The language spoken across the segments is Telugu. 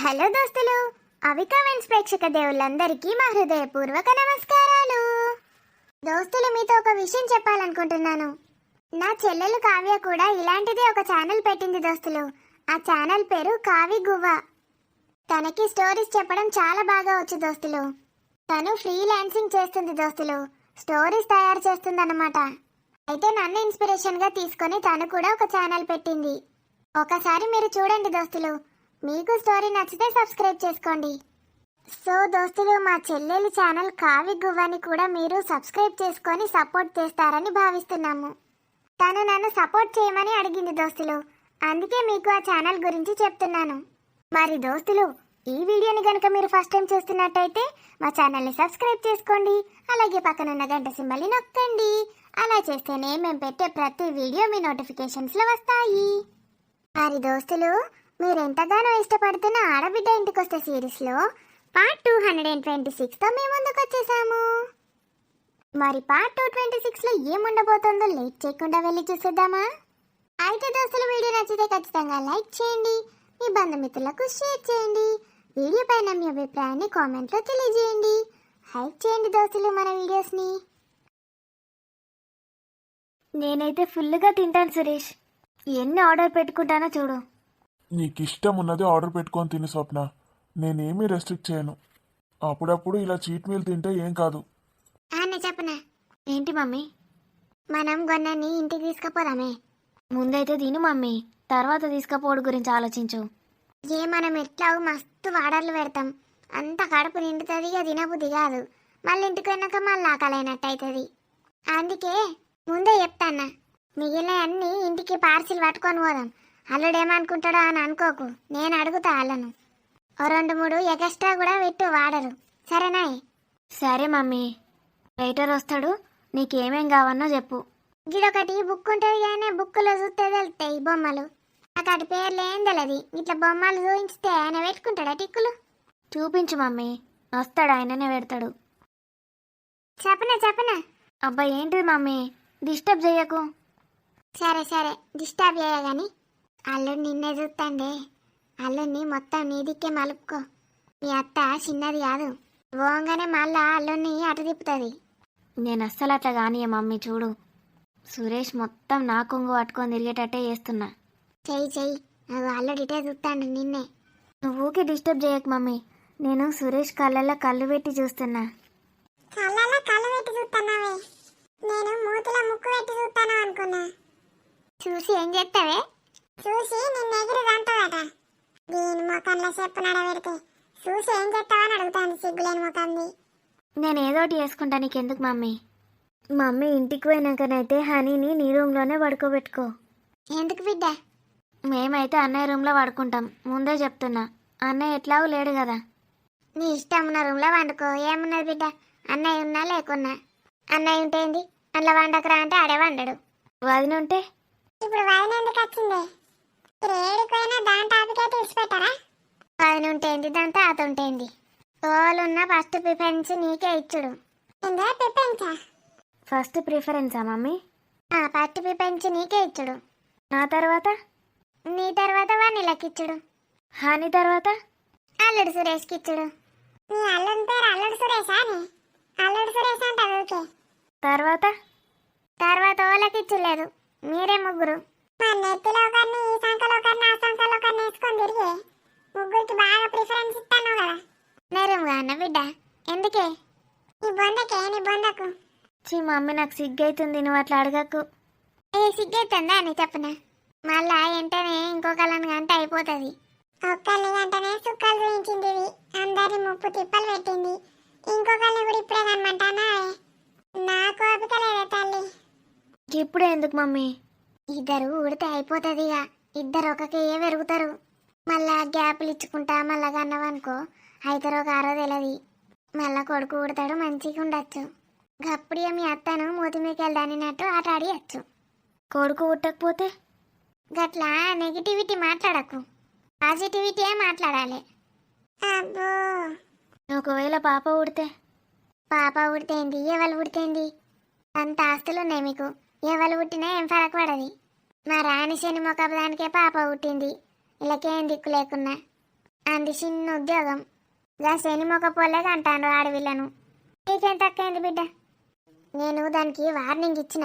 హలో దోస్తులు, అవికామెన్స్ ప్రేక్షక దేవుళ్ళందరికీ మా హృదయపూర్వక నమస్కారాలు. దోస్తులు, మీతో ఒక విషయం చెప్పాలనుకుంటున్నాను. నా చెల్లెలు కావ్య కూడా ఇలాంటిదే ఒక ఛానల్ పెట్టింది దోస్తులు. ఆ ఛానల్ పేరు కావి గువ్వ. తనకి స్టోరీస్ చెప్పడం చాలా బాగా వచ్చు దోస్తులు. తను ఫ్రీలాన్సింగ్ చేస్తుంది దోస్తులు, స్టోరీస్ తయారు చేస్తుంది అన్నమాట. అయితే నన్ను ఇన్స్పిరేషన్ గా తీసుకొని తను కూడా ఒక ఛానల్ పెట్టింది. ఒకసారి మీరు చూడండి దోస్తులు. మీకు స్టోరీ నచ్చితే సబ్స్క్రైబ్ చేసుకోండి. సో దోస్తులు, మా చెల్లెలి ఛానల్ కావి గువ్వని కూడా మీరు సబ్స్క్రైబ్ చేసుకొని సపోర్ట్ చేస్తారని భావిస్తున్నాము. తను నన్ను సపోర్ట్ చేయమని అడిగింది దోస్తులు, అందుకే మీకు ఆ ఛానల్ గురించి చెప్తున్నాను. మరి దోస్తులు, ఈ వీడియోని కనుక మీరు ఫస్ట్ టైం చూస్తున్నట్టయితే మా ఛానల్ని సబ్స్క్రైబ్ చేసుకోండి. అలాగే పక్కనున్న గంట సింబల్ని నొక్కండి. అలా చేస్తేనే మేము పెట్టే ప్రతి వీడియో మీ నోటిఫికేషన్స్లో వస్తాయి. మరి దోస్తులు, మీరెంతగానో ఇష్టపడుతున్న ఆడబిడ్డ ఇంటికొస్తే సిరీస్లో పార్ట్ 226తో మేము ముందుకు వచ్చేసాము. మరి పార్ట్ 226లో ఏముండబోతుందో లేట్ చేయకుండా వెళ్ళి చూసేద్దామా? అయితే దోస్తులు, వీడియో నచ్చితే ఖచ్చితంగా లైక్ చేయండి, మీ బంధుమిత్రులకు షేర్ చేయండి, వీడియో పైన మీ అభిప్రాయాన్ని కామెంట్లో తెలియజేయండి. హైప్ చేయండి దోస్తులు మన వీడియోస్ని. నేనైతే ఫుల్గా తింటాను సురేష్. ఎన్ని ఆర్డర్ పెట్టుకుంటానో చూడు. నీకు ఇష్టం ఉన్నది ఆర్డర్ పెట్టుకొని తిని స్వప్న, నేనేమీ రెస్ట్రిక్ట్ చేయను. అప్పుడప్పుడు ఇలా చీట్ మీల్ తింటే ఏం కాదు. చెప్పనా? ఏంటి మమ్మీ? మనం గొన్నని ఇంటికి తీసుకుపోదామే. ముందైతే తిను మమ్మీ, తర్వాత తీసుకుపోవడం గురించి ఆలోచించు. మనం ఎట్లాగో మస్తు ఆర్డర్లు పెడతాం, అంత కడుపు నిండుతుంది, ఇక తినబుద్ధి కాదు. మళ్ళీ ఇంటికి వెళ్ళాక మళ్ళీ ఆకలైనట్టు అవుతుంది. అందుకే ముందే చెప్తాన్నా, మిగిలిన అన్ని ఇంటికి పార్సిల్ పట్టుకొని పోదాం. అల్లుడేమనుకుంటాడో అని అనుకోకు, నేను అడుగుతా వాళ్ళను. 2-3 ఎక్స్ట్రా కూడా పెట్టు వాడరు, సరేనా? సరే మమ్మీ. రైటర్ వస్తాడు, నీకేమేం కావన్నో చెప్పు. గిడొకటి బుక్ ఉంటుంది కానీ బుక్లో చూస్తే తెలుస్తాయి బొమ్మలు. అక్కడి పేర్లు ఏం తెలియదు, ఇట్లా బొమ్మలు చూపించితే ఆయన పెట్టుకుంటాడా టిక్కులు? చూపించు మమ్మీ, వస్తాడు, ఆయననే పెడతాడు. చెప్పనా? అబ్బా ఏంటిది మమ్మీ, డిస్టర్బ్ చేయకు. సరే డిస్టర్బ్ చేయగాని అల్లుడు నిన్నే చూస్తాండే. అల్లుడిని మొత్తం నీ దిక్కే మలుపుకో. మీ అత్త చిన్నది కాదు, పోగానే మళ్ళా అల్లుడిని అటు తిప్పుతుంది. నేను అస్సలు అట్లా కానీ మమ్మీ చూడు, సురేష్ మొత్తం నా కొంగు పట్టుకొని తిరిగేటట్టే చేస్తున్నా. చెయ్యి అది అల్లుడిటే చూస్తాండు నిన్నే. నువ్వు ఊకే డిస్టర్బ్ చేయకు మమ్మీ, నేను సురేష్ కళ్ళల్లో కళ్ళు పెట్టి చూస్తున్నా. కళ్ళల్లో కళ్ళు పెట్టి చూస్తున్నావే? నేను మూతిలో ముక్కు పెట్టి చూస్తాను అనుకున్నా. చూసి ఏం చేస్తావే? చూసి నిన్న ఎగిరి రంటావట. దీని ముఖంలో చెప్పు నడబెడితే చూసి ఏం చేస్తావని అడుగుతాను, సిగ్గులేని ముఖంది. నేను ఏదోటి చేసుకుంటా, నీకెందుకు మమ్మీ. మమ్మీ ఇంటికి పోయినాకనైతే హనీని నీ రూమ్లోనే పడుకోబెట్టుకో. ఎందుకు బిడ్డ? మేమైతే అన్నయ్య రూమ్లో పడుకుంటాం, ముందే చెప్తున్నా. అన్నయ్య ఎట్లాగూ లేడు కదా. నీ ఇష్టం ఉన్న రూమ్లో వండుకో, ఏమున్నది బిడ్డ. అన్నయ్య ఉన్నా లేకున్నా. అన్నయ్య ఉంటేంది, అందులో వండకరా అంటే ఆడే వండడు. వదిన ఉంటే? ఇప్పుడు వదిన ఎందుకు వచ్చింది? ఏడిపోయినా దాని టాపికే తీసిపెట్టారా? వదిన ఉంటేంది, దాని తాత ఉంటేంది, తోలున్న ఫస్ట్ ప్రిఫరెన్స్ నీకే ఇచ్చుడు. ఫస్ట్ ప్రిఫరెన్సా మమ్మీ? ఫస్ట్ ప్రిఫరెన్స్ నీకే ఇచ్చుడు. నా తర్వాత? నీ తర్వాత వాణిలకి ఇచ్చుడు. హాని తర్వాత అల్లుడు సురేష్కి ఇచ్చుడు. నీ అల్లుడి పేరు అల్లుడు సురేషా? అల్లుడు సురేష్ అంటే ఓకే. తర్వాత వాళ్ళకి ఇచ్చలేదు, మీరే ముగ్గురు. నెత్తిలో ఒకరిని, ఈ సంఖలో ఒకరిని, ఆ సంఖలో ఒకరిని వేసుకొని తిరిగి ముగ్గురికి బాగా ప్రిఫరెన్స్ ఇస్తాను కదా. నేరుగా అన్న బిడ్డ, ఎందుకే నీ బొందకు? మమ్మీ నాకు సిగ్గైతుంది, నువ్వు అట్లా అడగకు. సిగ్గైతుందా అని చెప్పనా? మళ్ళా వెంటనే ఇంకొకళ్ళని గంట అయిపోతుంది. ఒక్కళ్ళని గంటనే సుక్కలు చూపించింది, అందరిని ముప్పు తిప్పలు పెట్టింది. ఇంకొకళ్ళని కూడా ఇప్పుడే కనమంటానా? నాకు ఓపిక లేదా తల్లి. ఇప్పుడే ఎందుకు మమ్మీ? ఇద్దరు ఉడితే అయిపోతుంది. ఇక ఇద్దరు ఒకకే పెరుగుతారు. మళ్ళా గ్యాప్లు ఇచ్చుకుంటా మళ్ళా కన్నవనుకో అవుతారో కారో తెలియదు. మళ్ళా కొడుకు ఉడతాడు, మంచిగా ఉండొచ్చు. గప్పుడు మీ అత్తను మూతి మీకు వెళ్ళడానినట్టు ఆట ఆడియచ్చు. కొడుకు ఉట్టకపోతే గట్లా నెగిటివిటీ మాట్లాడకు, పాజిటివిటీ మాట్లాడాలి. అబ్బో, ఒకవేళ పాప ఉడితేంది, ఎవరు ఉడితేంది? అంత ఆస్తులు ఉన్నాయి మీకు, ఎవరు పుట్టినా ఏం ఫరక్ పడది. మా రాణి శని మొక్కదానికే పాప పుట్టింది, ఇలాకేం దిక్కు లేకున్నా. అంది చిన్న ఉద్యోగం. గా శని మొక్క పోలేక అంటాను ఆడవిళ్ళను. నీకేం తక్కువైంది బిడ్డ? నేను దానికి వార్నింగ్ ఇచ్చిన,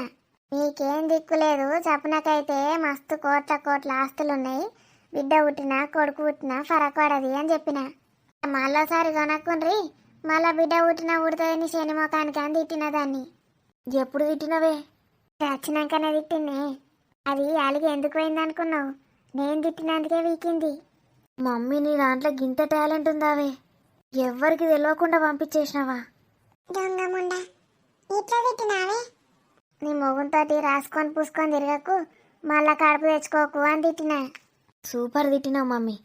నీకేం దిక్కులేదు, చప్పునకైతే మస్తు కోట్ల కోట్ల ఆస్తులున్నాయి, బిడ్డ పుట్టినా కొడుకు పుట్టినా ఫరక్ పడది అని చెప్పిన. మళ్ళోసారి కొనక్కుండ్రి, మళ్ళా బిడ్డ పుట్టినా పుడుతుందని శని మొఖానికి అని తిట్టిన దాన్ని. ఎప్పుడు తిట్టినవే? వచ్చినాకనే తిట్టినే. అది అలిగి ఎందుకు పోయింది అనుకున్నావు? నేను తిట్టినందుకే వీకింది. మమ్మీ నీ దాంట్లో గింత టాలెంట్ ఉందావే, ఎవ్వరికి తెలియకుండా పంపించేసినావా? దొంగముండా, ఇట్లా తిట్టినావే? నీ మొగుంతోటి రాసుకొని పూసుకొని తిరగకు, మళ్ళా కడుపు తెచ్చుకోకు అని తిట్టినా. Super తిట్టినావు mummy.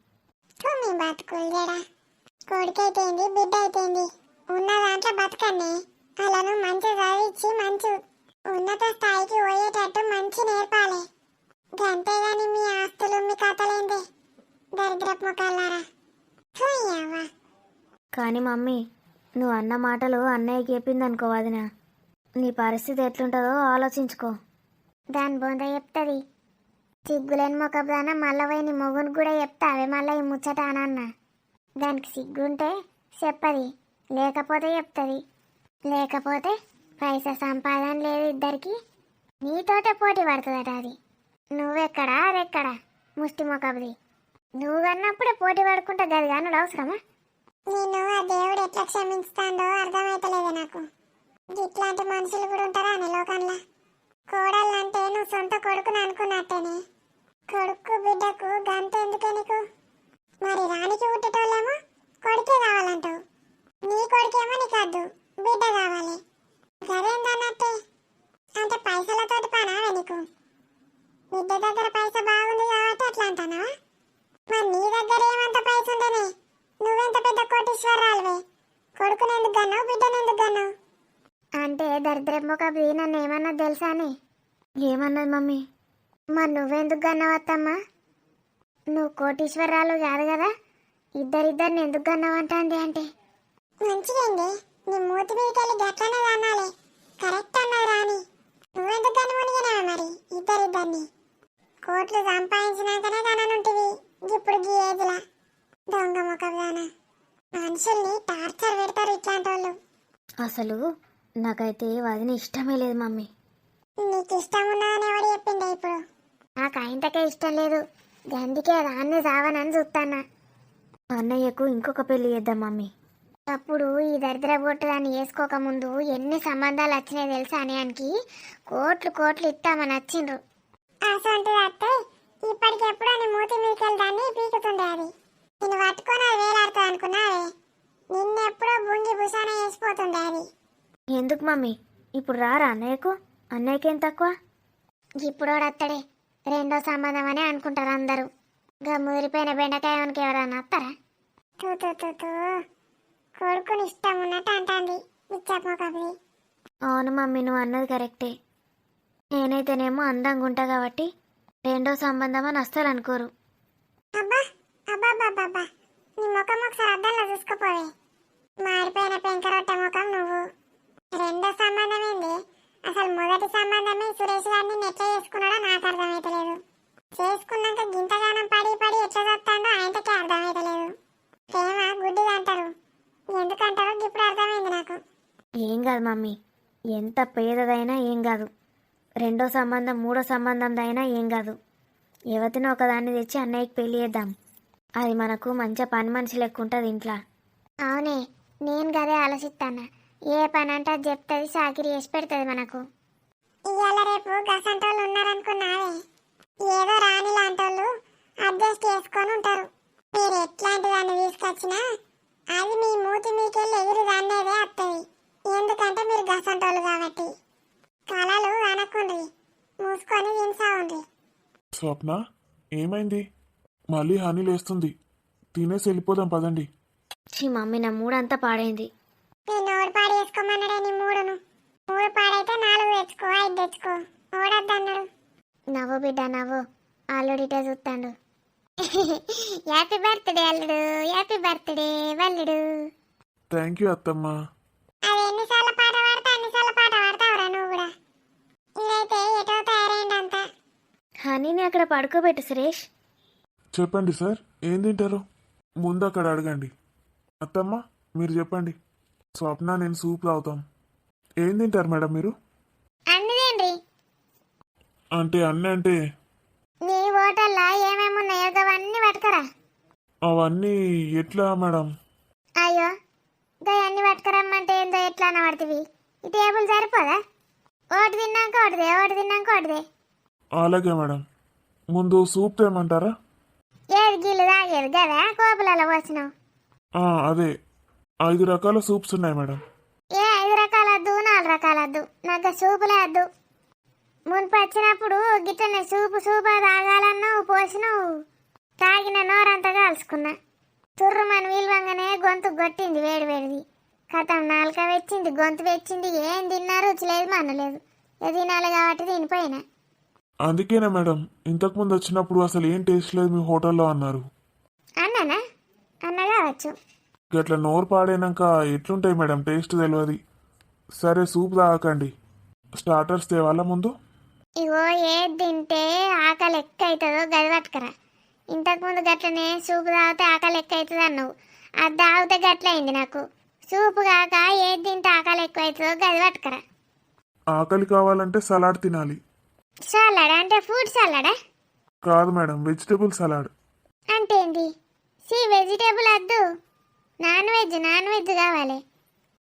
మీ బతుకులేడా, కొడుకైతేంది బిడ్డ అయితేంది, ఉన్న దాంట్లో బతకండి. అలాను మంచి చదివించి మంచి ఉన్నత స్థాయికి పోయేటట్టు మంచి నేర్పాలి. అంతేగాని మీ ఆస్తులు మీ కథలేంది దరిద్రపు ముఖాలారా. కానీ మమ్మీ, నువ్వు అన్న మాటలు అన్నయ్యకి చెప్పిందనుకో వదినా, నీ పరిస్థితి ఎట్లుంటుందో ఆలోచించుకో. దాని బొంద చెప్తుంది. సిగ్గులేని మొక్కదాన మళ్ళీ పోయి నీ మొగుని కూడా చెప్తావే మళ్ళీ ఈ ముచ్చట అనన్న. దానికి సిగ్గుంటే చెప్పది, లేకపోతే చెప్తుంది. లేకపోతే పైసా సంపాదన లేదు ఇద్దరికి, నీతోటే పోటీ పడుతుందట అది. నువ్వెక్కడా అదెక్కడా ముష్టి మొక్కది. నువ్వు కన్నప్పుడే పోటీ పడుకుంటా గది కానుడు అవసరమా? నేను ఆ దేవుడు ఎట్లా క్షమిస్తాడో అర్థమైతలేదు నాకు. ఇట్లాంటి మనుషులు కూడా ఉంటారా అని లోకంలో? కోడళ్ళంటే నువ్వు సొంత కొడుకుని అనుకున్నట్టేనే. కొడుకు బిడ్డకు గంట ఎందుకే నీకు? మరి రానికి పుట్టేటోళ్ళేమో కొడుకే కావాలంటావు, నీ కొడుకేమో నీకు వద్దు, బిడ్డ కావాలి. గదేందన్నట్టే, అంటే పైసలతోటి పనావే నీకు? బిడ్డ దగ్గర పైస బాగుంది కాబట్టి అట్లా అంటానా? మరి నీ దగ్గర ఏమంత పైస ఉండనే నువ్వెంత పెద్ద కోటీశ్వరాలువే, కొడుకునెందుకు గన్నావు, బిడ్డనెందుకు గన్నావు? అంటే దరిద్రపు మొక్కది నన్ను ఏమన్నా తెలుసానే? ఏమన్నది మమ్మీ? మరి నువ్వెందుకు గన్నావత్తమ్మా? నువ్వు కోటీశ్వరాలు కాదు కదా, ఇద్దరిద్దరిని ఎందుకు గన్నావంటాంది అంటే? మంచిదండి, నీ మూతి మీదకెళ్ళి గట్లనే అనాలి. కరెక్ట్ అన్నావు రాని. నువ్వెందుకు గన్నవనిగినావా మరి ఇద్దరిద్దరిని? కోట్లు సంపాదించినాకనే కననుంటివి ఇప్పుడు గీ ఏజ్లా. దొంగ మొక్కదానా, మనుషుల్ని టార్చర్ పెడతారు ఇట్లాంటి వాళ్ళు. అసలు నాకైతే వదిన ఇష్టమే లేదు మమ్మీ. నీకు ఇష్టం ఉన్నదని ఎవడు చెప్పిండే ఇప్పుడు? నాకు ఆయనకే ఇష్టం లేదు, గందుకే దాన్ని సావనని చూస్తానా. అన్నయ్యకు ఇంకొక పెళ్లి చేద్దాం మమ్మీ. అప్పుడు ఈ దరిద్ర బొట్టు దాన్ని వేసుకోకముందు ఎన్ని సంబంధాలు వచ్చినాయి తెలుసా అనియానికి? కోట్లు కోట్లు ఇస్తామని వచ్చిండ్రు. అసంటిది అత్తే ఇప్పటికెప్పుడు అని మూతి మీకెళ్ళి దాన్ని పీకుతుండే. అది నిన్ను పట్టుకొని అది వేలాడుతుంది అనుకున్నావే, నిన్నెప్పుడో బుంగి బుసాన వేసిపోతుండే అది. ఎందుకు మమ్మీ ఇప్పుడు రారా అన్నయ్యకు? అన్నయ్యకేం తక్కువ? ఇప్పుడు అత్తడే రెండో సంబంధం అని అనుకుంటారు అందరూ. గా ముదిరిపోయిన బెండకాయకి ఎవరన్నా వస్తారా? తూ కొడుకుని ఇష్టం ఉన్నట్టు అంటాంది ఇచ్చపోకది. అవును మమ్మీ, నువ్వు అన్నది కరెక్టే. నేనైతేనేమో అందంగా ఉంటా కాబట్టి రెండో సంబంధం అని అస్సలు అనుకోరు. అబ్బా అబ్బా అబ్బా, నీ ముఖం ఒకసారి అద్దంలో చూసుకోపోవే. మారిపోయిన పెంకరొట్ట ముఖం నువ్వు. రెండో సంబంధం ఏంది? అసలు మొదటి సంబంధమే సురేష్ గారిని ఎట్లా చేసుకున్నాడో నాకు అర్థమైతలేదు. చేసుకున్నాక గింతగానం పడి పడి ఎట్లా చస్తాడో ఆయనకే అర్థమైతలేదు. ప్రేమ గుడ్డిది అంటారు, ఎందుకంటారో ఇప్పుడు అర్థమైంది నాకు. ఏం కాదు మమ్మీ, ఎంత పేదదైనా ఏం కాదు, రెండో సంబంధం మూడో సంబంధందైనా ఏం కాదు. యువతిని ఒకదాన్ని తెచ్చి అన్నయ్యకి పెళ్లి చేద్దాం, అది మనకు మంచిగా పని మనిషి లెక్క ఉంటుంది ఇంట్లో. అవునే, నేను గదే ఆలోచిస్తాను. ఏ పని అంటే అది చెప్తుంది, చాకిరి చేసి పెడుతుంది మనకు. ఇవాళ రేపు గసంటోళ్ళు ఉన్నారనుకున్నావే, ఏదో రాని లాంటోళ్ళు అడ్జస్ట్ చేసుకొని ఉంటారు. మీరు ఎట్లాంటి దాన్ని తీసుకొచ్చినా అది మీ మూతి మీకెళ్ళి ఎదురు దాన్నేదే వస్తుంది. ఎందుకంటే మీరు గసంటోళ్ళు కాబట్టి. కళలు అనకుండ్రి, మూసుకొని తినసాగుండ్రి. స్వప్న, ఏమైంది? మళ్ళీ హనీ లేస్తుంది, తినేసి వెళ్ళిపోదాం పదండి. మమ్మీ నా మూడంతా పాడైంది. నేను ఓడి పాడు వేసుకోమన్నాడే నీ మూడును. మూడు పాడైతే 4 తెచ్చుకో, 5 తెచ్చుకో, ఓడద్దన్నాడు. నవ్వు బిడ్డ నవ్వు, ఆల్రెడీ చూస్తాడు. హ్యాపీ బర్త్డే అల్లుడు, హ్యాపీ బర్త్డే వల్లుడు. థ్యాంక్ యూ అత్తమ్మ. అది ఎన్నిసార్లు పాట పాడతా అన్నిసార్లు పాట పాడతావురా నువ్వు కూడా. ఇదైతే ఎటో తయారైందంతా. హనీని అక్కడ పడుకోబెట్టు సురేష్. చెప్పండి సార్, ఏం తింటారు? ముందు అక్కడ అడగండి. అత్తమ్మ మీరు చెప్పండి. స్వప్న నేను సూప్ తాగుతాం. ఏం తింటారు మేడం మీరు? అన్నిదేండి అంటే అన్నీ అంటే నీ హోటల్లో ఏమేమి ఉన్నాయో అవన్నీ పట్టుకరా. అవన్నీ ఎట్లా మేడం? అయ్యో అన్ని పట్టుకరమ్మంటే ఏందో ఎట్లా అనబడుతుంది. ఈ టేబుల్ సరిపోదా? ఒకటి తిన్నాక ఒకటిదే, ఒకటి తిన్నాక ఒకటిదే. అలాగే మేడం. ముందు సూప్ తేమంటారా? ఏది గిల్లు తాగేది కదా కోపులలో పోసినావు. అదే 5 రకాల సూప్స్ ఉన్నాయి మేడం. ఏ 5 రకాలద్దు 4 రకాలద్దు, నాకు సూపులే వద్దు. మున్పు వచ్చినప్పుడు గిట్టనే సూపు తాగాలన్నావు, పోసినావు, తాగిన నోరంతా కాల్చుకున్నా. తుర్రుమని వీల్వంగానే గొంతు కొట్టింది వేడి వేడిది. కథం నాలుక వెచ్చింది, గొంతు వెచ్చింది. ఏం తిన్నా రుచి లేదు మనలేదు. తినాలి కాబట్టి తినిపోయినా. అందుకేనా మేడం ఇంతకుముందు వచ్చినప్పుడు అసలు ఏం టేస్ట్ లేదు మీ హోటల్లో అన్నారు. అన్నానా? అన్న కావచ్చు. గట్ల నోరు పాడైనాక ఎట్లుంటాయి మేడం, టేస్ట్ తెలియదు. సరే సూప్ తాగకండి, స్టార్టర్స్ తేవాలా ముందు? ఇగో ఏది తింటే ఆకలి ఎక్క అవుతుందో గది పట్టుకరా. ఇంతకుముందు గట్లనే సూపు తాగితే ఆకలి ఎక్క అవుతుంది అన్నావు. అది తాగితే గట్ల అయింది నాకు. సూపు కాక ఏది తింటే ఆకలి ఎక్కువ అవుతుందో గది పట్టుకరా. ఆకలి కావాలంటే సలాడ్ తినాలి. సలాడ్ అంటే ఫ్రూట్ సలాడా? కాదు మేడం, వెజిటేబుల్ సలాడ్. అంటే ఏంది? వెజిటేబుల్ వద్దు, నాన్ వెజ్ కావాలి.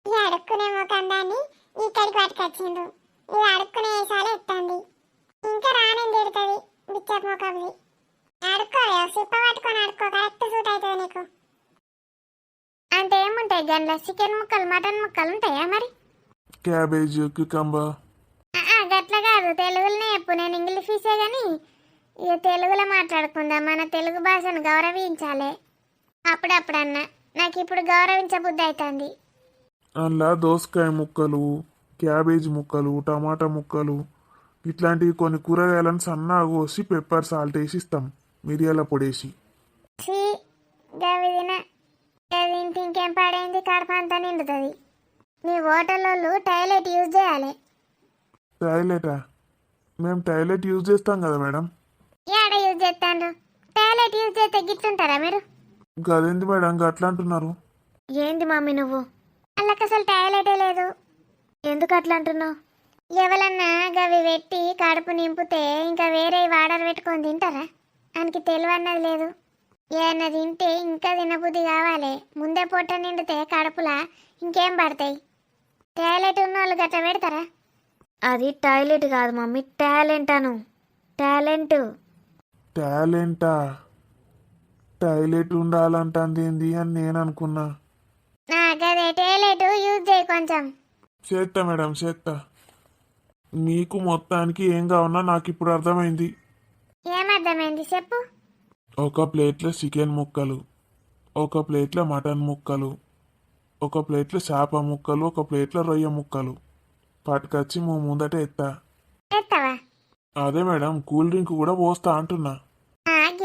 ఇది అడుక్కునే ముఖందాన్ని ఇక్కడికి పట్టుకొచ్చిండు. ఇది అడుక్కునే వేసాలు ఎత్తండి. ఇంకా రానేం తిడుతుంది బిచ్చప్ ముఖంది. అడుక్కోవే, సిప్ప పట్టుకొని అడుక్కో, కరెక్ట్ సూట్ అవుతుంది నీకు. అంటే ఏముంటాయి గండ్ల? చికెన్ ముక్కలు, మటన్ ముక్కలు ఉంటాయా మరి? Cabbage, cucumber. గట్ల కాదు, తెలుగులోనే చెప్పు. నేను ఇంగ్లీష్ ఫీసే కానీ ఇక తెలుగులో మాట్లాడుకుందాం. మన తెలుగు భాషను గౌరవించాలి. అప్పుడప్పుడన్నా నాకు ఇప్పుడు గౌరవించబుద్ధి అవుతుంది. అందులో దోసకాయ ముక్కలు, క్యాబేజ్ ముక్కలు, టమాటా ముక్కలు, ఇట్లాంటివి కొన్ని కూరగాయలను సన్నగా కోసి పెప్పర్ సాల్ట్ వేసి ఇస్తాం, మిరియాల పొడేసి. ఛీ గవి తింటే ఇంకేం పాడైంది, కడప అంతా నిండుతుంది. నీ హోటల్లో టాయిలెట్ యూజ్ చేయాలి. టాయిలెటా? మేము టాయిలెట్ యూజ్ చేస్తాం కదా మేడం. ఏడ యూజ్ చేస్తాండ్రు? టాయిలెట్ యూజ్ చేస్తే గిట్లుంటారా మీరు? గదేంది మేడం అట్లా అంటున్నారు? ఏంది మమ్మీ నువ్వు? వాళ్ళకి అసలు టాయిలెటే లేదు. ఎందుకు అట్లా అంటున్నావు? ఎవరన్నా గవి పెట్టి కడుపు నింపితే ఇంకా వేరే వాడర్ పెట్టుకొని తింటారా? ఆయనకి తెలివన్నది లేదు. ఏమన్నా తింటే ఇంకా తినబుద్ధి కావాలి. ముందే పొట్ట నిండితే కడుపులా ఇంకేం పడతాయి. టాయిలెట్ ఉన్న వాళ్ళు గట్ట పెడతారా? అది టాయిలెట్ కాదు మమ్మీ, టాలెంట్ అను. టాలెంట్. టాలెంటా? టాయిలెట్ ఉండాలంటుంది ఏంది అని నేను అనుకున్నా. గదే టాయిలెట్ యూజ్ చేయి కొంచెం. చేస్తా మేడం, చేస్తా. మీకు మొత్తానికి ఏం కావన్నా నాకు ఇప్పుడు అర్థమైంది. ఏమర్థమైంది చెప్పు. ఒక ప్లేట్లో చికెన్ ముక్కలు, ఒక ప్లేట్లో మటన్ ముక్కలు, ఒక ప్లేట్లో చేప ముక్కలు, ఒక ప్లేట్లో రొయ్య ముక్కలు పట్టుకొచ్చి ముందట ఎత్తా. ఎత్తావా? అదే మేడం, కూల్ డ్రింక్ కూడా పోస్తా అంటున్నా.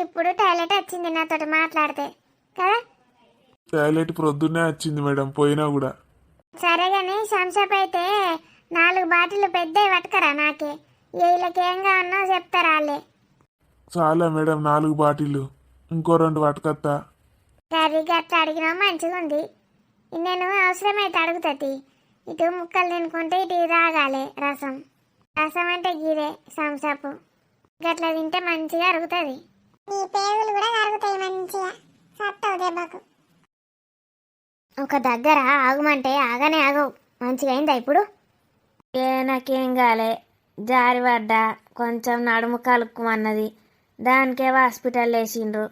ఇప్పుడు టాయిలెట్ వచ్చింది నాతో మాట్లాడితే కదా. టాయిలెట్ ప్రొద్దున్నే వచ్చింది మేడం, పోయినా కూడా. సరే కానీ శంషాప్ అయితే 4 బాటిల్ పెద్దవి పట్టుకరా. నాకే వీళ్ళకి ఏం కావన్నా చెప్తారా వాళ్ళే. చాలా మేడం 4 బాటిళ్ళు, ఇంకో 2 పట్టుకొత్తా. కర్రీ గట్ట అడిగినా మంచిగా ఉంది. నేను అవసరమైతే అడుగుతుంది. ఇటు ముక్కలు తినుకుంటే ఇటు తాగాలి రసం. రసం అంటే గీరే సంసాపు. గట్ల తింటే మంచిగా అరుగుతుంది. నీ పేగులు కూడా అరుగుతాయి మంచిగా. సత్తవు దెబ్బకు. ఒక దగ్గర ఆగమంటే ఆగనే ఆగవు. మంచిగా అయిందా ఇప్పుడు? నాకేం కాలే, జారి పడ్డా, కొంచెం నడుము కలుక్కుమన్నది. దానికే హాస్పిటల్ వేసిండ్రు.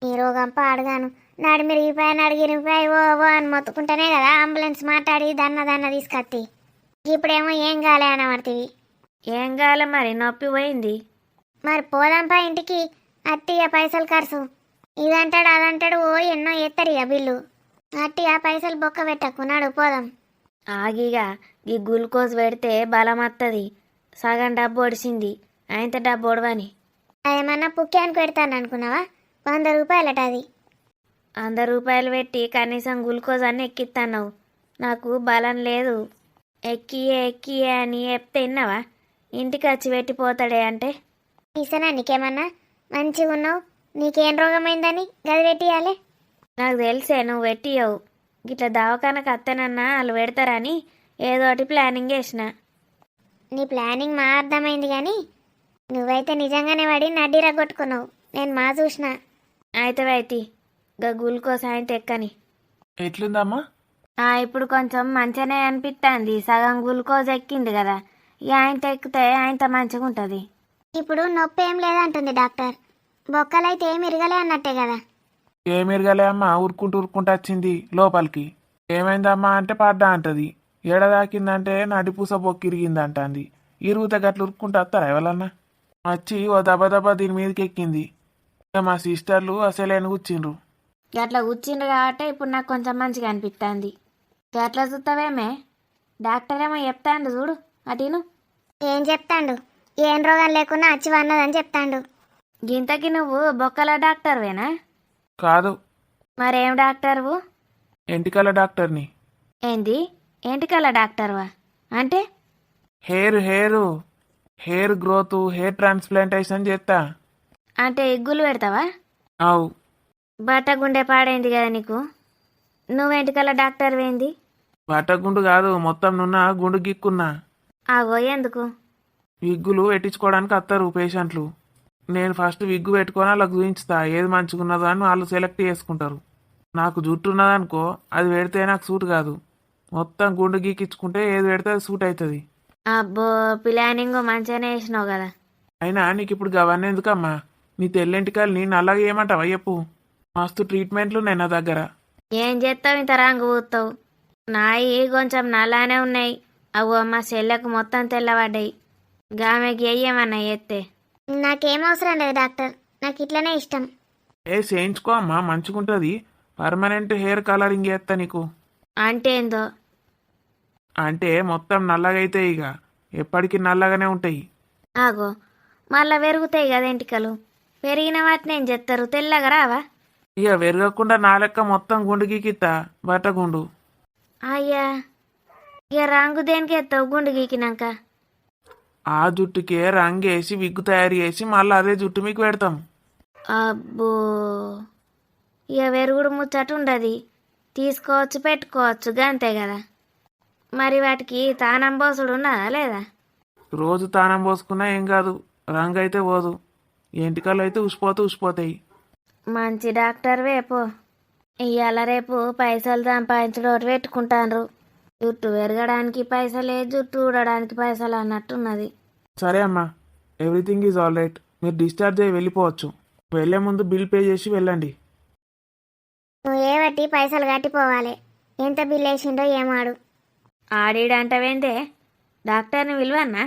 ఈ రోగం పాడగాను. నడిమిరిగిపోయి నడిగిరిగిపోయి ఓ ఓ అని మొత్తుకుంటేనే కదా అంబులెన్స్ మాట్లాడి దన్న తీసుకొత్తి. ఇప్పుడేమో ఏం కాలే అనబడుతుంది. ఏం కాలే మరి, నొప్పి పోయింది. మరి పోదాంపా ఇంటికి. అట్టిగా పైసలు ఖర్చు. ఇదంటాడు అదంటాడు, ఓ ఎన్నో ఎత్తరు ఇక బిల్లు. అట్టిగా పైసలు బొక్క పెట్టకు, నడు పోదాం. ఆగిగా ఈ గ్లూకోజ్ పెడితే బలం వస్తుంది. సగం డబ్బు ఒడిసింది, ఆయనతో డబ్బు ఒడవని. అదేమన్నా పుక్యానికి పెడతాను అనుకున్నావా? 100 రూపాయలట అది. 100 రూపాయలు పెట్టి కనీసం గ్లూకోజ్ అన్నీ ఎక్కిస్తున్నావు. నాకు బలం లేదు. ఎక్కియే అని చెప్తే విన్నావా? ఇంటికి వచ్చి పెట్టిపోతాడే అంటే. ఇసనా నీకేమన్నా మంచిగా ఉన్నావు, నీకేం రోగమైందని గది పెట్టియాలి. నాకు తెలిసే నువ్వు పెట్టియవు. గిట్ల దవాఖానకు అత్తనన్నా వాళ్ళు పెడతారని ఏదోటి ప్లానింగ్ చేసిన. నీ ప్లానింగ్ మా అర్థమైంది కానీ నువ్వైతే నిజంగానే పడి నడ్డిరా కొట్టుకున్నావు. నేను మా చూసిన. అయితే వైతి గా గ్లూకోజ్ ఆయన ఎక్కని. ఎట్లుందమ్మా? ఇప్పుడు కొంచెం మంచిగానే అనిపిస్తుంది. సగం గ్లూకోజ్ ఎక్కింది కదా, ఇక ఆయన ఎక్కితే ఆయనతో మంచిగా ఉంటుంది. ఇప్పుడు నొప్పి ఏం లేదంటుంది డాక్టర్. బొక్కలైతే ఏమి ఇరగలే అన్నట్టే కదా. ఏమిరగలే అమ్మా, ఉరుక్కుంటూ వచ్చింది లోపలికి. ఏమైందమ్మా అంటే పడ్డా అంటది. ఏడ తాకిందంటే నడిపూస బొక్కి ఇరిగిందంటుంది. ఇరుగుతే గట్ల ఉరుక్కుంటూ వస్తారా ఎవరన్నా? వచ్చి ఓ దబదబా దీని మీదకి ఎక్కింది. ఇక మా సిస్టర్లు అసలేని కూర్చిండ్రు. అట్లా కూర్చిండ్రు కాబట్టి ఇప్పుడు నాకు కొంచెం మంచిగా అనిపిస్తుంది. అట్లా చూస్తావేమే, డాక్టర్ ఏమో చెప్తాండు చూడు అటీను. ఏం చెప్తాండు? ఏం రోగం లేకున్నా వచ్చి వన్నదని చెప్తాండు. గింతకి నువ్వు బొక్కల డాక్టర్వేనా? కాదు, మరేం డాక్టర్వు? ఎంటికల డాక్టర్ని. ఏంది ఏంటికల్లా డాక్టర్వా? అంటే హెయిర్ గ్రోత్, హెయిర్ ట్రాన్స్ప్లాంటేషన్ చేస్తా. అంటే ఎగ్గులు పెడతావా? అవు. బట్ట గుండె పాడైంది కదా నీకు. నువ్వేంటికల్లా డాక్టర్ వేంది? బట్టగుండు కాదు, మొత్తం నున్న గుండు గిక్కున్నా. ఆగో ఎందుకు? విగ్గులు పెట్టించుకోవడానికి వస్తారు పేషెంట్లు. నేను ఫస్ట్ విగ్గు పెట్టుకొని వాళ్ళకి చూపించుతా ఏది మంచిగున్నదో అని వాళ్ళు సెలెక్ట్ చేసుకుంటారు. నాకు జుట్టు ఉన్నదనుకో, అది పెడితే నాకు సూట్ కాదు. మొత్తం గుండు గీకిచ్చుకుంటే ఏది పెడితే అది సూట్ అవుతుంది. అబ్బో, ప్లానింగ్ మంచిగానే వేసినావు కదా. అయినా నీకు ఇప్పుడు గవన్నీ ఎందుకమ్మా? నీ తెల్లెంటికల్ని నల్లగా ఏమంటావా చెప్పు? మస్తు ట్రీట్మెంట్లు ఉన్నాయి నా దగ్గర. ఏం చేస్తావు, ఇంత రంగు పూస్తావు? నాయి కొంచెం నల్లానే ఉన్నాయి. అవ్వ మా చెల్లెకు మొత్తం తెల్లబడ్డాయి. గామెకి వెయ్యమన్నా ఎత్తే. నాకేం అవసరం లేదు డాక్టర్, నాకు ఇట్లనే ఇష్టం. చేయించుకో అమ్మా, మంచిగుంటుంది. పర్మనెంట్ హెయిర్ కలరింగ్ చేస్తా నీకు. అంటే ఏందో? అంటే మొత్తం నల్లగా అవుతాయి, ఇక ఎప్పటికీ నల్లగానే ఉంటాయి. ఆగో, మళ్ళా పెరుగుతాయి కదా ఎంటికలు. పెరిగిన వాటిని ఏం చేస్తారు, తెల్లగా రావా? ఇక పెరగకుండా నా లెక్క మొత్తం గుండు గీకిత్తా, బట్టగుండు. అయ్యా, ఇక రంగు దేనికి ఎత్తావు గుండు గీకినాక? ఆ జుట్టుకే రంగేసి విగ్గు తయారు చేసి మళ్ళీ అదే జుట్టు మీకు పెడతాం. అబ్బో, ఇక వెరుగుడు ముచ్చట ఉండదు. తీసుకోవచ్చు, పెట్టుకోవచ్చు, గంతే కదా. మరి వాటికి తానం పోసుడు ఉన్నదా లేదా? రోజు తానం పోసుకున్నా ఏం కాదు, రంగు అయితే పోదు. ఎంటికలు అయితే ఉసిపోతాయి. మంచి డాక్టర్ వేపో. ఇవాళ రేపు పైసలు సంపాదించడం పెట్టుకుంటాన్రు. జుట్టు పెరగడానికి పైసలే, జుట్టు ఊడడానికి పైసలు అన్నట్టున్నది. సరే అమ్మా, ఎవ్రీథింగ్ ఈజ్ ఆల్ రైట్. మీరు డిశ్చార్జ్ అయ్యి వెళ్ళిపోవచ్చు. వెళ్లే ముందు బిల్ పే చేసి వెళ్ళండి. నువ్వు ఏ బట్టి పైసలు కట్టిపోవాలి. ఎంత బిల్ వేసిండో ఏమాడు. ఆడిడంటవేందే, డాక్టర్ని విలువన్నా?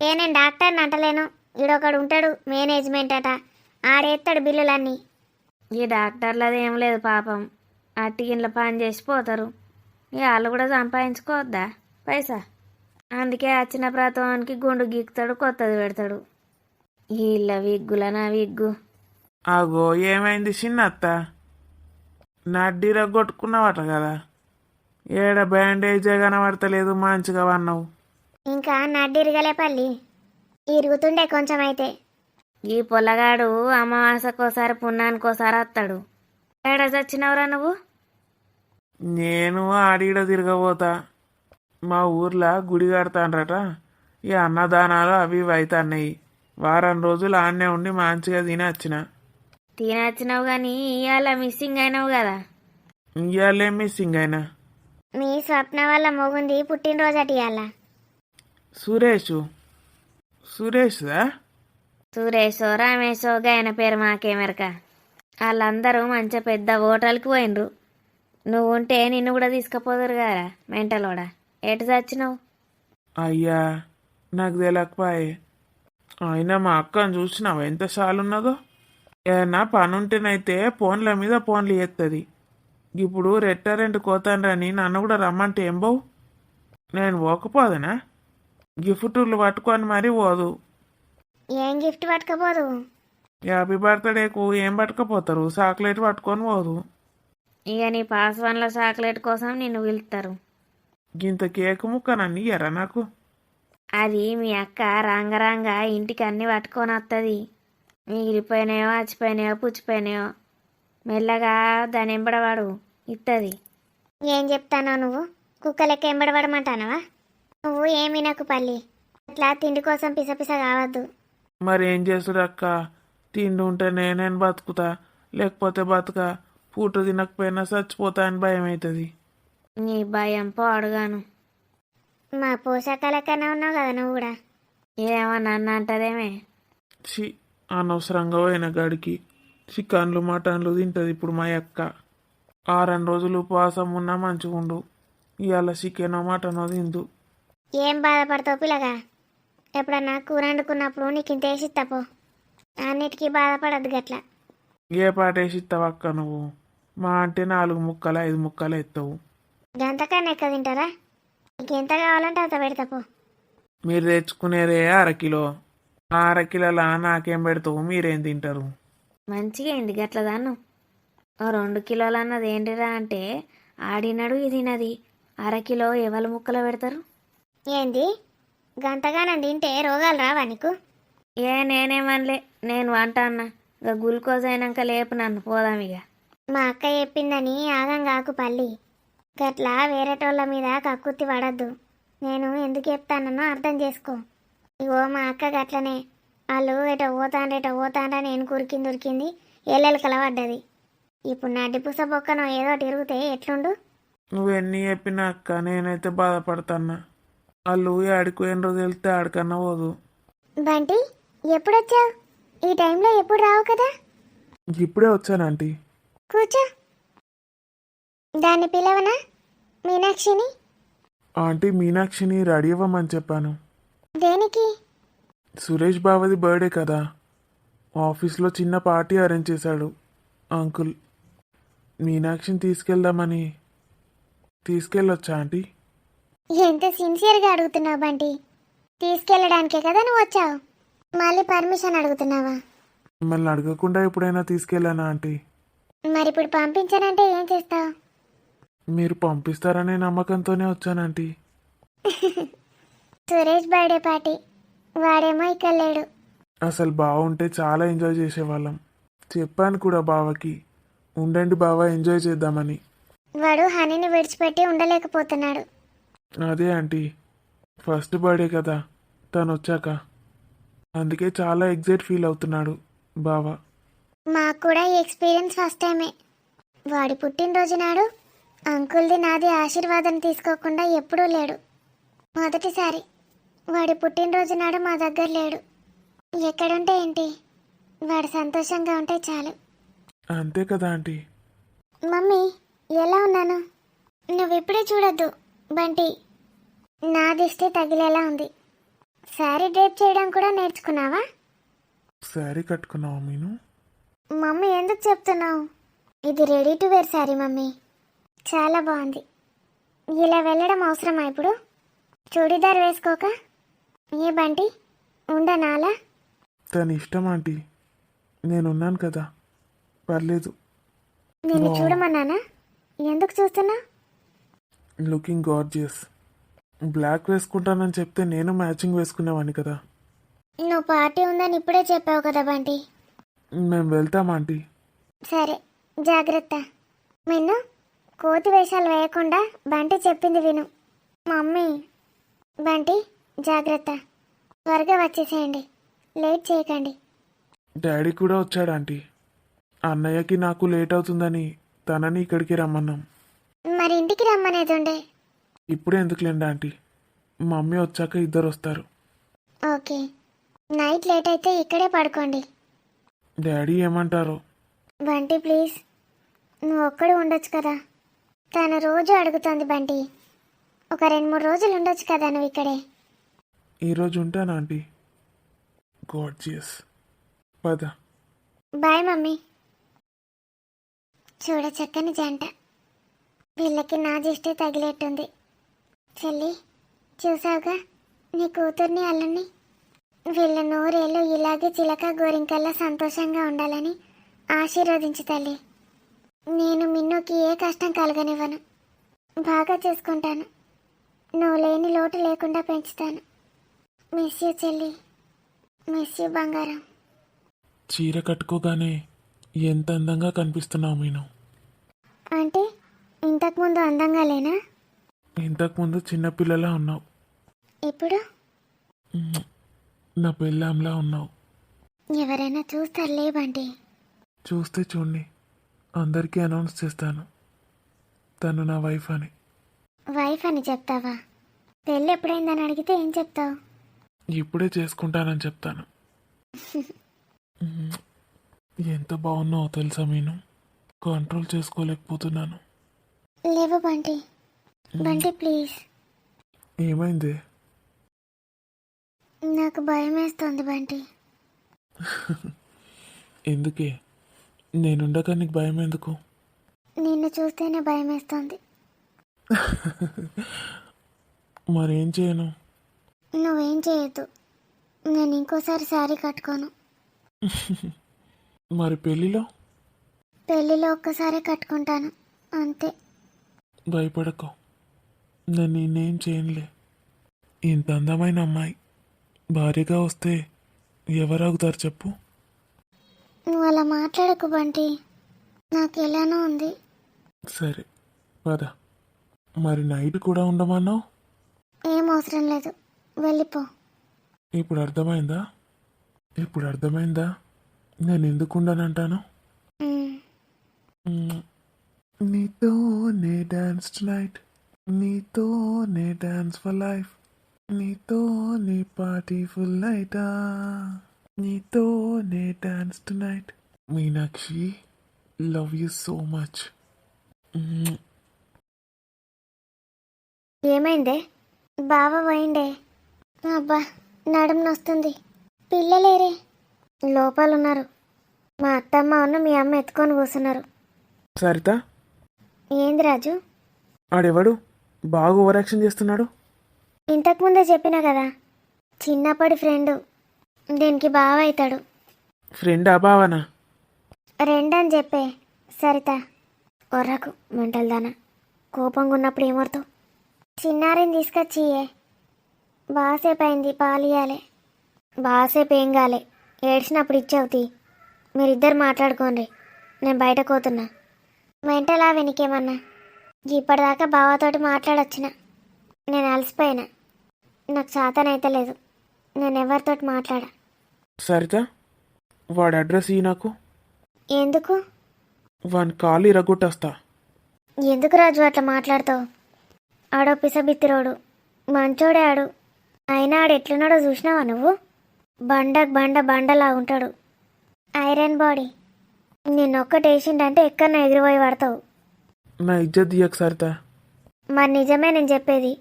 నేను డాక్టర్ని అంటలేను. ఈడొకడు ఉంటాడు మేనేజ్మెంట్ అట, ఆడేస్తాడు బిల్లులన్నీ. ఈ డాక్టర్లది ఏం లేదు పాపం. అట్టిగిన్ల పని చేసి పోతారు. ఇక వాళ్ళు కూడా సంపాదించుకోవద్దా పైసా? అందుకే వచ్చిన ప్రతవానికి గుండు గీకుతాడు, కొత్తది పెడతాడు. వీళ్ళ విగ్గుల నా విగ్గు. ఆగో, ఏమైంది చిన్నత్త? నడ్డీర కొట్టుకున్నావట కదా, ఏడ బ్యాండేజే కనబడతలేదు, మంచిగా వన్నావు. ఇంకా నడ్డిరగలే పల్లి, ఇరుగుతుండే కొంచెం అయితే. ఈ పొల్లగాడు అమావాసకోసారి పుణ్యానికోసారి వస్తాడు. ఏడ చచ్చినవురా నువ్వు? నేను ఆడిడ తిరగబోతా. మా ఊర్లో గుడి కడతాన్రట. ఈ అన్నదానాలు అవి ఇవి అవుతున్నాయి. వారం రోజులు ఆడనే ఉండి మంచిగా తినొచ్చిన. తినచ్చినావు కానీ ఇవాళ మిస్సింగ్ అయినావు కదా. ఇయ్యాలేం మిస్సింగ్ అయినా? మీ స్వప్న వల్ల మొగుంది పుట్టినరోజు అటు ఇవాళ. సురేష్దా? సురేషో రమేషో గాయన పేరు మాకేమెరక. వాళ్ళందరూ మంచిగా పెద్ద హోటల్కి పోయినరు. నువ్వు ఉంటే నిన్ను కూడా తీసుకుపోదురు కదా మెంటలోడా. ఎటు చచ్చినావు? అయ్యా, నాకు తెలియకపాయే. అయినా మా అక్కను చూసినావా ఎంత సాలున్నదో. ఏదన్నా పని ఉంటేనైతే ఫోన్ల మీద ఫోన్లు చేస్తుంది. ఇప్పుడు రెస్టారెంట్ కోతానని నన్ను కూడా రమ్మంటే ఏం బావు? నేను పోకపోదనా? గిఫ్టులు పట్టుకొని మరీ పోదు. ఏం గిఫ్ట్ పట్టుకపోదు? హ్యాపీ బర్త్డేకు ఏం పట్టుకపోతారు? చాక్లెట్ పట్టుకొని పోదు. ఇక నీ పాస్వాన్ల చాక్లెట్ కోసం నిన్ను పిలుస్తారు. గింత కేక్ ముక్క నన్ను ఇయ్యరా నాకు? అది మీ అక్క ఇంటికి అన్నీ పట్టుకొని వస్తుంది. మిగిలిపోయినాయో, అచ్చిపోయినాయో, పుచ్చిపోయినాయో మెల్లగా దాని ఎంబడవాడు ఇత్తది. ఏం చెప్తానో నువ్వు కుక్కలెక్క ఎంబడబడమంటానవా? నువ్వు ఏమి నాకు పల్లి అట్లా తిండి కోసం పిసపిస కావద్దు. మరి ఏం చేసుడు అక్క? తిండి ఉంటే నేనేం బతుకుతా, లేకపోతే బతుక పూట తినకపోయినా చచ్చిపోతా అని భయం అవుతుంది. నీ భయం పాడుగాను. మా పోషకాలకన్నా ఉన్నావు కదా నువ్వు కూడా. ఏమో నన్ను అంటదేమే. చి, అనవసరంగా పోయిన గడికి చికెన్లు మటన్లు తింటుంది ఇప్పుడు మా అక్క. 6 రోజులు ఉపవాసం ఉన్నా మంచిగుండు. ఇవాళ చికెనో మటనో తిందు. ఏం బాధపడతావు పిల్లగా? ఎప్పుడన్నా కూర వండుకున్నప్పుడు నీకు ఇంత వేసి తప్పో. అన్నిటికీ బాధపడద్దు గట్ల. ఏ పాటేసి ఇస్తావు అక్క నువ్వు? మా అంటే 4 ముక్కలు 5 ముక్కలు ఎత్తావు. గంతకన్నా ఎక్కువ తింటారా? నీకెంత కావాలంటే అంత పెడతాపో. మీరు తెచ్చుకునేదే 1/2 కిలో. 1/2 కిలోలా నాకేం పెడతావు? మీరేం తింటారు? మంచిగా అయింది గట్ల దాన్ను. ఓ 2 కిలోలు అన్నది ఏంటిరా అంటే ఆడినాడు ఇది 1/2 కిలో ఎవరు ముక్కలు పెడతారు? ఏంది గంతగానం తింటే రోగాలు రావా నీకు? నేనేమనలే, నేను వంట అన్న. ఇక గ్లూకోజ్ అయినాక లేపు నన్ను పోదాం ఇక. మా అక్క చెప్పిందని ఆగం కాకు పల్లి. గట్లా వేరేటోళ్ళ మీద కక్కుర్తి పడద్దు. నేను ఎందుకు చెప్తానో అర్థం చేసుకో. ఇగో మా అక్క గట్లనే వాళ్ళు ఎటో పోతాండ్రా నేను కురికింది ఎల్లెలు కలవడ్డది. ఇప్పుడు నా డిపుస బొక్కనో ఏదో తిరిగితే ఎట్లుండు? నువ్వెన్ని చెప్పినా అక్క నేనైతే బాధపడతాన్నా. వాళ్ళు ఆడికి పోయిన రోజు వెళ్తే ఆడికన్నా పోదు. బంటి ఎప్పుడొచ్చావు? ఈ టైంలో ఎప్పుడు రావు కదా. ఇప్పుడే వచ్చానంటీ. కూర్చో. దాన్ని పిలవనా మీనాక్షిని? ఆంటీ మీనాక్షిని రెడీ అవ్వమని చెప్పాను. దేనికి? సురేష్ బావది బర్త్డే కదా, ఆఫీస్లో చిన్న పార్టీ అరేంజ్ చేశాడు అంకుల్. మీనాక్షిని తీసుకెళ్దామని. తీసుకెళ్ళొచ్చా ఆంటీ? ఎంత సిన్సియర్గా అడుగుతున్నావు బంటి. తీసుకెళ్ళడానికే కదా నువ్వు వచ్చావు, మళ్ళీ పర్మిషన్ అడుగుతున్నావా? మిమ్మల్ని అడగకుండా ఎప్పుడైనా తీసుకెళ్ళానా ఆంటీ? మరి ఇప్పుడు పంపించానంటే ఏం చేస్తావు? మీరు పంపిస్తారనే నమ్మకంతోనే వచ్చానంటీ. సురేష్ బర్త్డే పార్టీ, వాడేమో ఇక్కడ లేడు. అసలు బాగుంటే చాలా ఎంజాయ్ చేసేవాళ్ళం. చెప్పాను కూడా బావకి, ఉండండి బావ ఎంజాయ్ చేద్దామని. వాడు హనీని విడిచిపెట్టి ఉండలేకపోతున్నాడు. అదే ఆంటీ, ఫస్ట్ బర్త్డే కదా తను వచ్చాక, అందుకే చాలా ఎగ్జైట్ ఫీల్ అవుతున్నాడు బావ. మాకు కూడా ఈ ఎక్స్పీరియన్స్ ఫస్ట్ టైమే. వాడి పుట్టినరోజు నాడు అంకుల్ది నాది ఆశీర్వాదం తీసుకోకుండా ఎప్పుడూ లేడు. మొదటిసారి వాడి పుట్టినరోజు నాడు మా దగ్గర లేడు. ఎక్కడుంటే ఏంటి, వాడు సంతోషంగా ఉంటే చాలు. అంతే కదా ఆంటీ. మమ్మీ ఎలా ఉన్నాను? నువ్వు ఇప్పుడే చూడొద్దు బంటి, నా దిష్టి తగిలేలా ఉంది. శారీ డ్రేప్ చేయడం కూడా నేర్చుకున్నావా? శారీ కట్టుకున్నావా మీను? మమ్మీ ఎందుకు చెప్తున్నావు? ఇది ready to wear sari mummy, చాలా బాగుంది. ఇలా వెళ్ళడం అవసరమా ఇప్పుడు? చూడీదార్ వేసుకోక? ఏ బంటి ఉండనాలా? తన ఇష్టం ఆంటీ, నేనున్నాను కదా, పర్లేదు. నిన్ను చూడమన్నానా? ఎందుకు చూస్తున్నా? Looking gorgeous. బ్లాక్ వేసుకుంటానని చెప్తే నేను మ్యాచింగ్ వేసుకునేవాడిని కదా. నువ్వు పార్టీ ఉందని ఇప్పుడే చెప్పావు కదా బంటి. మేము వెళ్తాం ఆంటీ. సరే జాగ్రత్త. మిన్ను, కోతి వేషాలు వేయకుండా బంటి చెప్పింది విను. మమ్మీ, బంటి జాగ్రత్త, త్వరగా వచ్చేసేయండి, లేట్ చేయకండి. డాడీ కూడా వచ్చాడు ఆంటీ. అన్నయ్యకి నాకు లేట్ అవుతుందని తనని ఇక్కడికి రమ్మన్నాం. మరి ఇంటికి రమ్మనేది ఉండే. ఇప్పుడే ఎందుకులేండి ఆంటీ, మమ్మీ వచ్చాక ఇద్దరు వస్తారు. ఓకే, నైట్ లేట్ అయితే ఇక్కడే పడుకోండి. డాడీ ఏమంటారో. బంటి ప్లీజ్, నువ్వు ఒక్కడు ఉండొచ్చు కదా. తను రోజు అడుగుతోంది బంటి, ఒక 2-3 రోజులు ఉండొచ్చు కదా నువ్వు ఇక్కడే. ఈరోజు ఉంటాను ఆంటీ. గార్జియస్. పద. Bye mummy. చూడ చక్కని జంట, వీళ్ళకి నా దిష్టి తగిలేట్టుంది. చెల్లి, చూసావుగా నీ కూతుర్ని అల్లుని? వీళ్ళ నూరేళ్ళు ఇలాగే చిలక గోరింకల్లా సంతోషంగా ఉండాలని ఆశీర్వదించు తల్లి. నేను మిన్నుకి ఏ కష్టం కలగనివ్వను, బాగా చూసుకుంటాను. నువ్వు లేని లోటు లేకుండా పెంచుతాను. మిస్ యూ చెల్లి, మిస్ యూ బంగారం. చీర కట్టుకోగానే ఎంత అందంగా కనిపిస్తున్నావు మీను. అంటే ఇంతకుముందు అందంగా లేనా? ఇంతకుముందు చిన్నపిల్లలా ఉన్నావు. ఇప్పుడు నా పెళ్ళాంలా ఉన్నావు. ఎవరైనా చూస్తారులే బంటి. చూస్తే చూడండి, అందరికీ అనౌన్స్ చేస్తాను తను నా వైఫ్ అని. వైఫ్ అని చెప్తావా? పెళ్ళి ఎప్పుడైందని అడిగితే ఏం చెప్తావు? ఇప్పుడే చేసుకుంటానని చెప్తాను. ఎంత బాగున్నావో తెలుసా మీను, కంట్రోల్ చేసుకోలేకపోతున్నాను. లేవు బంటి. బంటి ప్లీజ్. ఏమైంది? నాకు భయం వేస్తుంది బంటి. ఎందుకే? నేనుండగా నీకు భయం ఎందుకు? నిన్ను చూస్తేనే భయం వేస్తుంది. మరేం చేయను? నువ్వేం చేయొద్దు. నేను ఇంకోసారి శారీ కట్టుకోను. మరి పెళ్ళిలో? పెళ్ళిలో ఒక్కసారి కట్టుకుంటాను అంతే. భయపడకు, నేను నేనేం చేయనులే. ఇంత అందమైన అమ్మాయి భార్యగా వస్తే ఎవరాగుతారు చెప్పు? నువ్వు అలా మాట్లాడకు బంటి. నాకు ఎలానో ఉంది. సరే పద. మరి నైట్ కూడా ఉండమన్నావు. ఏం అవసరం లేదు, వెళ్ళిపో. ఇప్పుడు అర్థమైందా? ఇప్పుడు అర్థమైందా నేను ఎందుకు ఉండనంటాను? నీతోనే డాన్స్ నైట్, నీతోనే డాన్స్ ఫర్ లైఫ్, నీతోనే పార్టీ ఫుల్ నైటా, నీతోనే dance to night. Meenakshi, love you so much. ఏమైందే? బావ పోయిండే. అబ్బా నడుము నొస్తుంది. పిల్లలేరే? లోపలున్నారు. మా అత్తమ్మ ఉన్న మీ అమ్మ ఎత్తుకొని కూర్చున్నారు. సరిత, ఏంది రాజు? ఆడెవడు బాగా ఓవర్ యాక్షన్ చేస్తున్నాడు? ఇంతకుముందే చెప్పినా కదా, చిన్నప్పటి ఫ్రెండు. దీనికి బావ అవుతాడు. ఫ్రెండ్ అబావనా? రెండని చెప్పే సరిత. ఒర్రకు మెంటల్ దానా. కోపంగా ఉన్నప్పుడు ఏమవుతావు? చిన్నారిని తీసుకొచ్చి బాసేపు అయింది, పాలియాలే. బాసేపు ఏం కాలే, ఏడ్చినప్పుడు ఇచ్చావుతి. మీరిద్దరు మాట్లాడుకోండి, నేను బయటకు పోతున్నా. మెంటలా వెనకేమన్నా? ఇప్పటిదాకా బావతోటి మాట్లాడొచ్చిన. నేను అలసిపోయినా, నాకు శాతనైతే లేదు. నేను ఎవరితోటి మాట్లాడా. సరిత, వాడి అడ్రస్ ఇయ్యి నాకు. ఎందుకు? వాని కాలు ఇరగొట్టేస్తా. ఎందుకు రాజు అట్లా మాట్లాడతావు? ఆడో పిసబిత్తిరోడు, మంచోడే ఆడు. అయినా ఆడు ఎట్లున్నాడో చూసినావా నువ్వు? బండలా ఉంటాడు. Iron body. నిన్నొక్కటేసిండంటే ఎక్కడన్నా ఎగిరిపోయి పడతావు. నా ఇజ్జత్ దియకు సరిత. మరి నిజమే నేను చెప్పేది.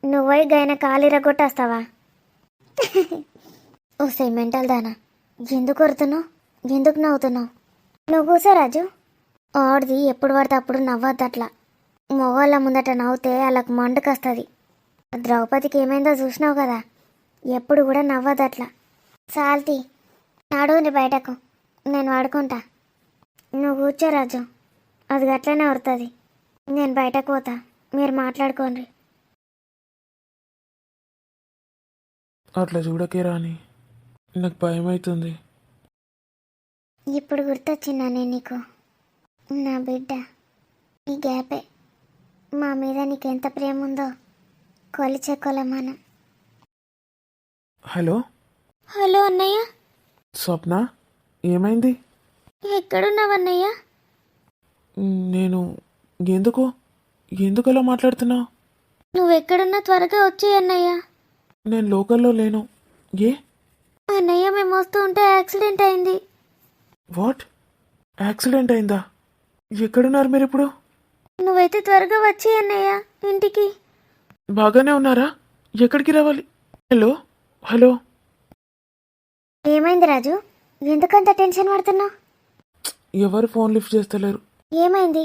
నువ్వై గైన కాలిరగొట్టేస్తావా? ఓ మెంటల్ దానా, ఎందుకు కొడుతున్నావు? ఎందుకు నవ్వుతున్నావు? నువ్వు కూసో రాజు. ఆడిది ఎప్పుడు పడితే అప్పుడు నవ్వద్దు అట్లా. మొగోళ్ళ ముందట నవ్వుతే వాళ్ళకు మండుకొస్తుంది. ద్రౌపదికి ఏమైందో చూసినావు కదా, ఎప్పుడు కూడా నవ్వద్దు అట్లా. సాల్తీ నడువుని బయటకు, నేను వాడుకుంటా. నువ్వు కూర్చో రాజు, అది గట్లనే వస్తుంది. నేను బయటకు పోతా, మీరు మాట్లాడుకోండి. అట్లా చూడకే రాని, నాకు భయం అవుతుంది. ఇప్పుడు గుర్తొచ్చిందా నేను నీకు? నా బిడ్డ ఈ గ్యాపే. మా మీద నీకెంత ప్రేమ ఉందో కొలిచే కొలమానం. హలో హలో అన్నయ్య. స్వప్న, ఏమైంది? ఎక్కడున్నావన్నయ్య? నేను ఎందుకు అలా మాట్లాడుతున్నావు? నువ్వెక్కడున్నా త్వరగా వచ్చేయి అన్నయ్య. నేను లోకల్లో లేను. ఏ? అన్నయ్య మేము వస్తూ ఉంటే యాక్సిడెంట్ అయింది. వాట్? యాక్సిడెంట్ అయిందా? ఎక్కడున్నారు మీరు ఇప్పుడు? నువ్వైతే త్వరగా వచ్చేయి అన్నయ్య ఇంటికి. బాగానే ఉన్నారా? ఎక్కడికి రావాలి? Hello hello. ఏమైంది రాజు? ఎందుకంత టెన్షన్ పడుతున్నావు? ఎవరు ఫోన్ లిఫ్ట్ చేస్తలేరు. ఏమైంది?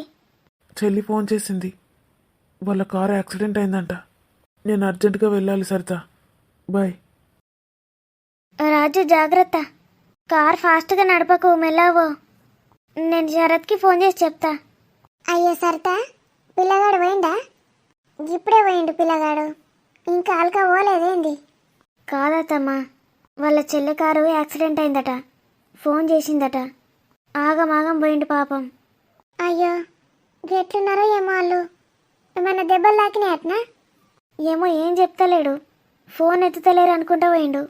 చెల్లి ఫోన్ చేసింది, వాళ్ళ కారు యాక్సిడెంట్ అయిందంట. నేను అర్జెంటుగా వెళ్ళాలి సరిత. బాయ్. రాజు జాగ్రత్త, కార్ ఫాస్ట్గా నడపకు, మెల్లవో. నేను శరత్కి ఫోన్ చేసి చెప్తా. అయ్యో సరిత, పిల్లగాడు పోయిందా? ఇప్పుడే పోయిండు పిల్లగాడు, ఇంకా అల్కా పోలేదేంది? కాదత్తమ్మా, వాళ్ళ చెల్లె కారు యాక్సిడెంట్ అయిందట, ఫోన్ చేసిందట. ఆగమాగం పోయిండు పాపం. అయ్యో ఎట్లున్నారో ఏమో వాళ్ళు. ఏమన్నా దెబ్బలు తాకినాయట్నా? ఏమో ఏం చెప్తలేడు, ఫోన్ ఎత్తుతలేరు అనుకుంటా పోయిండు.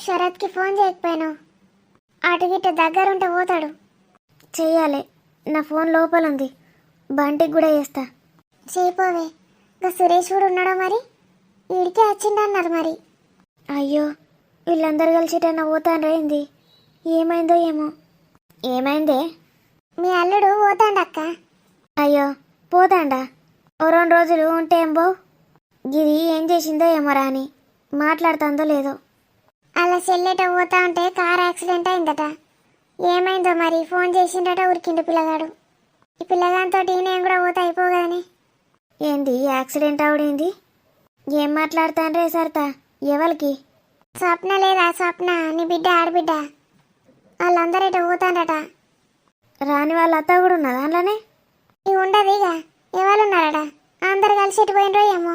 శరత్కి ఫోన్ చేయకపోయాను, అటు గిట్ట దగ్గరుంటే పోతాడు. చెయ్యాలి, నా ఫోన్ లోపల ఉంది, బంటికి కూడా చేస్తా. చేయిపోవే. ఇంకా సురేష్ కూడా ఉన్నాడో మరి? వీడికే వచ్చిండన్నారు మరి. అయ్యో వీళ్ళందరూ కలిసిటన్నా పోతాన్రేంది? ఏమైందో ఏమో. ఏమైందే? మీ అల్లుడు పోతాండక్క. అయ్యో పోతాండా? ఓ 2 రోజులు ఉంటే ఏం బో. గిరి ఏం చేసిందో ఏమో రాని, మాట్లాడుతుందో లేదో. అలా చెల్లెట పోతా ఉంటే కార్ యాక్సిడెంట్ అయిందట. ఏమైందో మరి? ఫోన్ చేసిండట, ఉరికిండు పిల్లగాడు. ఈ పిల్లగానితో నేను కూడా పోతా అయిపోగదని. ఏంది యాక్సిడెంట్ అవడింది? ఏం మాట్లాడుతాన్రే సరితా? ఎవరికి? స్వప్న లేదా? స్వప్న నీ బిడ్డ, ఆడబిడ్డ, వాళ్ళందరూ ఇట పోతాండట. రాని వాళ్ళ అత్త కూడా ఉన్నదా అందులోనే? ఇవి ఉండదు ఇక. ఎవరున్నారట? అందరు కలిసి ఇటు పోయినరో ఏమో.